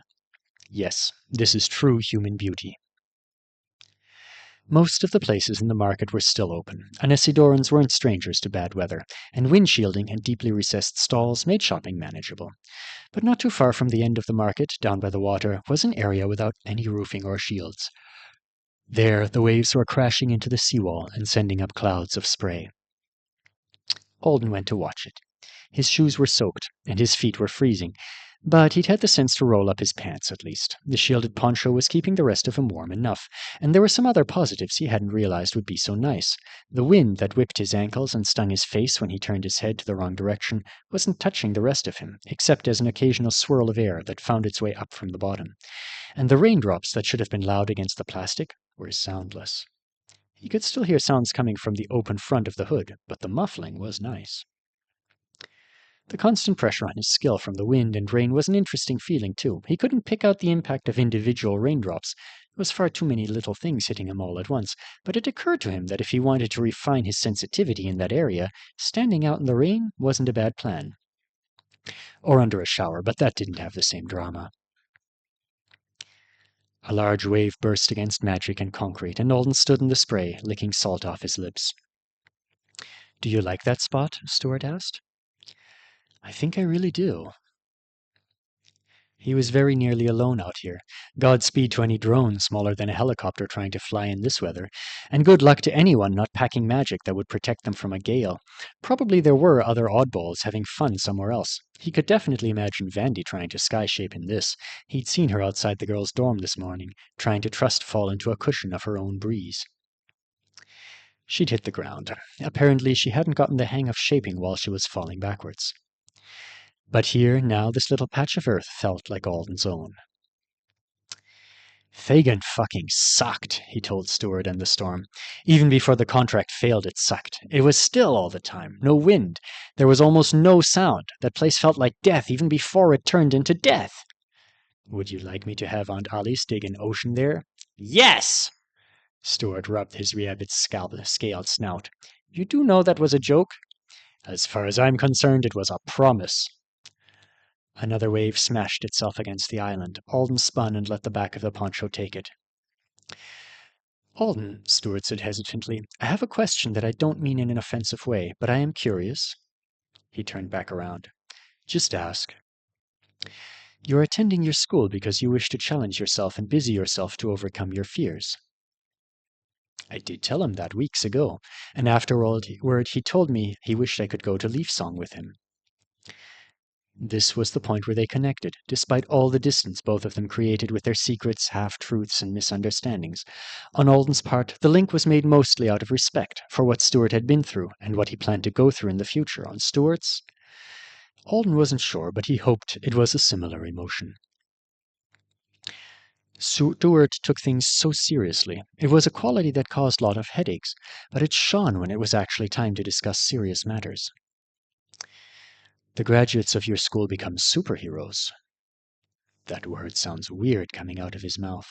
Yes, this is true human beauty. Most of the places in the market were still open. Anesidorans weren't strangers to bad weather, and windshielding and deeply recessed stalls made shopping manageable. But not too far from the end of the market, down by the water, was an area without any roofing or shields. There, the waves were crashing into the seawall and sending up clouds of spray. Alden went to watch it. His shoes were soaked, and his feet were freezing, but he'd had the sense to roll up his pants at least. The shielded poncho was keeping the rest of him warm enough, and there were some other positives he hadn't realized would be so nice. The wind that whipped his ankles and stung his face when he turned his head to the wrong direction wasn't touching the rest of him, except as an occasional swirl of air that found its way up from the bottom. And the raindrops that should have been loud against the plastic were soundless. He could still hear sounds coming from the open front of the hood, but the muffling was nice. The constant pressure on his skull from the wind and rain was an interesting feeling, too. He couldn't pick out the impact of individual raindrops. It was far too many little things hitting him all at once, but it occurred to him that if he wanted to refine his sensitivity in that area, standing out in the rain wasn't a bad plan. Or under a shower, but that didn't have the same drama. A large wave burst against magic and concrete, and Alden stood in the spray, licking salt off his lips. "Do you like that spot?" Stuart asked. "I think I really do." He was very nearly alone out here. Godspeed to any drone smaller than a helicopter trying to fly in this weather, and good luck to anyone not packing magic that would protect them from a gale. Probably there were other oddballs having fun somewhere else. He could definitely imagine Vandy trying to skyshape in this. He'd seen her outside the girls' dorm this morning, trying to trust fall into a cushion of her own breeze. She'd hit the ground. Apparently she hadn't gotten the hang of shaping while she was falling backwards. But here, now, this little patch of earth felt like Alden's own. Fagin fucking sucked, he told Stuart and the storm. Even before the contract failed, it sucked. It was still all the time. No wind. There was almost no sound. That place felt like death even before it turned into death. "Would you like me to have Aunt Alice dig an ocean there?" "Yes!" Stuart rubbed his rabbit's scaled snout. "You do know that was a joke?" "As far as I'm concerned, it was a promise." Another wave smashed itself against the island. Alden spun and let the back of the poncho take it. "Alden," Stuart said hesitantly, "I have a question that I don't mean in an offensive way, but I am curious." He turned back around. "Just ask." "You're attending your school because you wish to challenge yourself and busy yourself to overcome your fears." I did tell him that weeks ago, and afterward he told me he wished I could go to Leaf Song with him. This was the point where they connected, despite all the distance both of them created with their secrets, half-truths, and misunderstandings. On Alden's part, the link was made mostly out of respect for what Stuart had been through and what he planned to go through in the future. On Stuart's, Alden wasn't sure, but he hoped it was a similar emotion. Stuart took things so seriously. It was a quality that caused a lot of headaches, but it shone when it was actually time to discuss serious matters. "The graduates of your school become superheroes." That word sounds weird coming out of his mouth.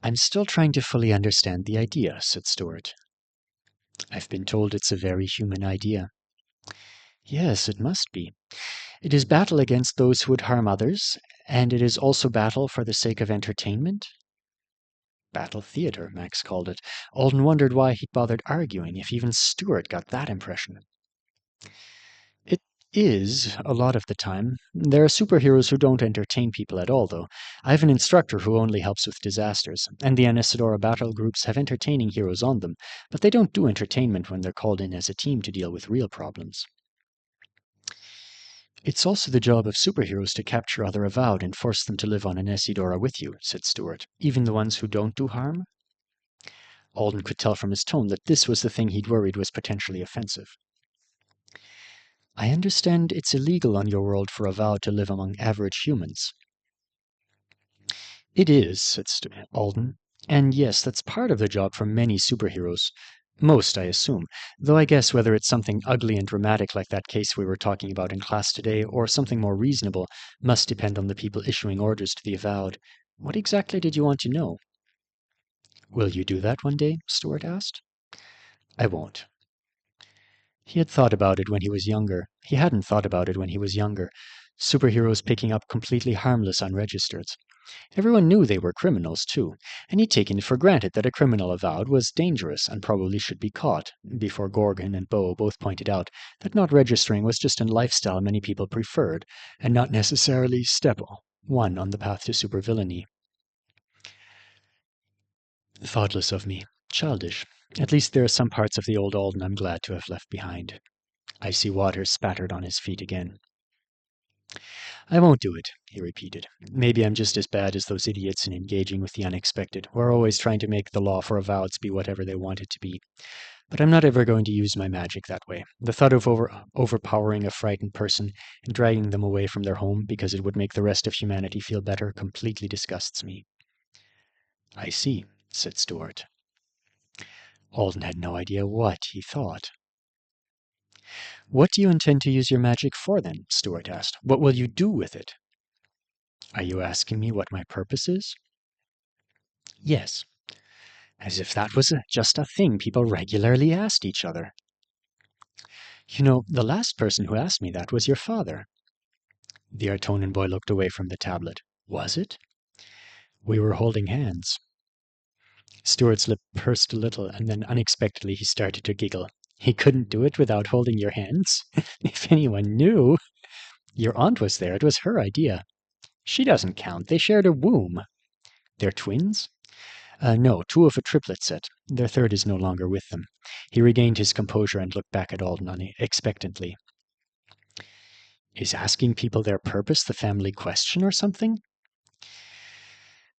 "I'm still trying to fully understand the idea," said Stuart. "I've been told it's a very human idea." "Yes, it must be. It is battle against those who would harm others, and it is also battle for the sake of entertainment." Battle theater, Max called it. Alden wondered why he'd bothered arguing if even Stuart got that impression. "It is, a lot of the time. There are superheroes who don't entertain people at all, though. I have an instructor who only helps with disasters, and the Anesidora battle groups have entertaining heroes on them, but they don't do entertainment when they're called in as a team to deal with real problems." "It's also the job of superheroes to capture other Avowed and force them to live on Anesidora with you," said Stuart. "Even the ones who don't do harm?" Alden could tell from his tone that this was the thing he'd worried was potentially offensive. "I understand it's illegal on your world for Avowed to live among average humans." "It is," said Alden. "And yes, that's part of the job for many superheroes. Most, I assume. Though I guess whether it's something ugly and dramatic like that case we were talking about in class today, or something more reasonable, must depend on the people issuing orders to the Avowed. What exactly did you want to know?" "Will you do that one day?" Stuart asked. "I won't." He had thought about it when he was younger. He hadn't thought about it when he was younger. Superheroes picking up completely harmless unregistered. Everyone knew they were criminals, too, and he'd taken it for granted that a criminal Avowed was dangerous and probably should be caught, before Gorgon and Bo both pointed out that not registering was just a lifestyle many people preferred, and not necessarily step one on the path to supervillainy. Thoughtless of me. Childish. At least there are some parts of the old Alden I'm glad to have left behind. Icy water spattered on his feet again. "I won't do it," he repeated. "Maybe I'm just as bad as those idiots in engaging with the unexpected, who are always trying to make the law for Avoweds be whatever they want it to be. But I'm not ever going to use my magic that way. The thought of overpowering a frightened person and dragging them away from their home because it would make the rest of humanity feel better completely disgusts me." "I see," said Stuart. Alden had no idea what he thought. "What do you intend to use your magic for, then?" Stuart asked. "What will you do with it?" "Are you asking me what my purpose is?" "Yes." As if that was just a thing people regularly asked each other. "You know, the last person who asked me that was your father." The Artonan boy looked away from the tablet. "Was it?" "We were holding hands." Stuart's lip pursed a little, and then unexpectedly he started to giggle. "He couldn't do it without holding your hands? If anyone knew! Your aunt was there. It was her idea." "She doesn't count. They shared a womb." "They're twins?" No, two of a triplet set. Their third is no longer with them." He regained his composure and looked back at Alden expectantly. "Is asking people their purpose the family question or something?"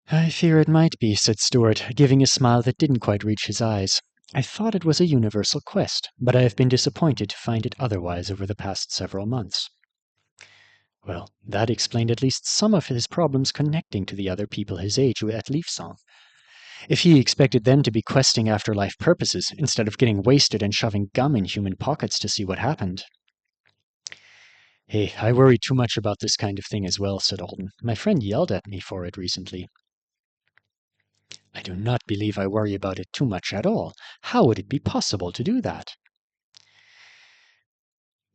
"I fear it might be," said Stuart, giving a smile that didn't quite reach his eyes. "I thought it was a universal quest, but I have been disappointed to find it otherwise over the past several months." Well, that explained at least some of his problems connecting to the other people his age at Leafsong. If he expected them to be questing afterlife purposes instead of getting wasted and shoving gum in human pockets to see what happened. "Hey, I worry too much about this kind of thing as well," said Alden. "My friend yelled at me for it recently." "I do not believe I worry about it too much at all. How would it be possible to do that?"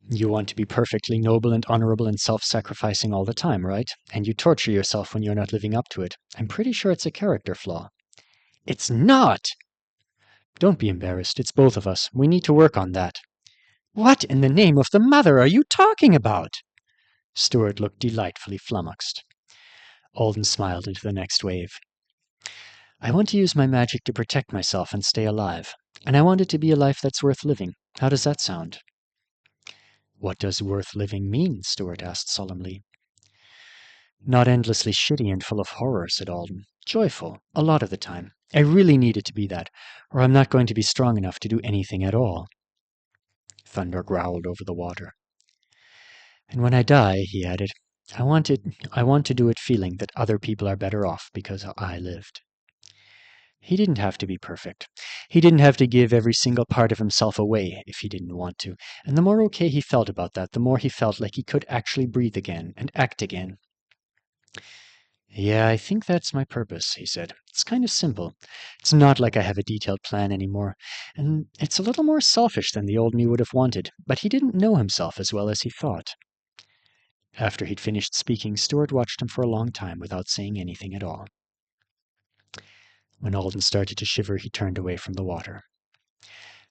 "You want to be perfectly noble and honorable and self-sacrificing all the time, right? And you torture yourself when you're not living up to it. I'm pretty sure it's a character flaw." "It's not!" "Don't be embarrassed. It's both of us. We need to work on that." "What in the name of the mother are you talking about?" Stuart looked delightfully flummoxed. Alden smiled into the next wave. "I want to use my magic to protect myself and stay alive. And I want it to be a life that's worth living. How does that sound?" "What does worth living mean?" Stuart asked solemnly. "Not endlessly shitty and full of horror," said Alden. "Joyful, a lot of the time. I really need it to be that, or I'm not going to be strong enough to do anything at all." Thunder growled over the water. "And when I die," he added, I want to do it feeling that other people are better off because I lived." He didn't have to be perfect. He didn't have to give every single part of himself away if he didn't want to. And the more okay he felt about that, the more he felt like he could actually breathe again and act again. "Yeah, I think that's my purpose," he said. "It's kind of simple. It's not like I have a detailed plan anymore. And it's a little more selfish than the old me would have wanted, but he didn't know himself as well as he thought." After he'd finished speaking, Stuart watched him for a long time without saying anything at all. When Alden started to shiver, he turned away from the water.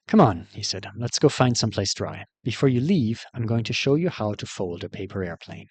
"Come on," he said. "Let's go find someplace dry. Before you leave, I'm going to show you how to fold a paper airplane."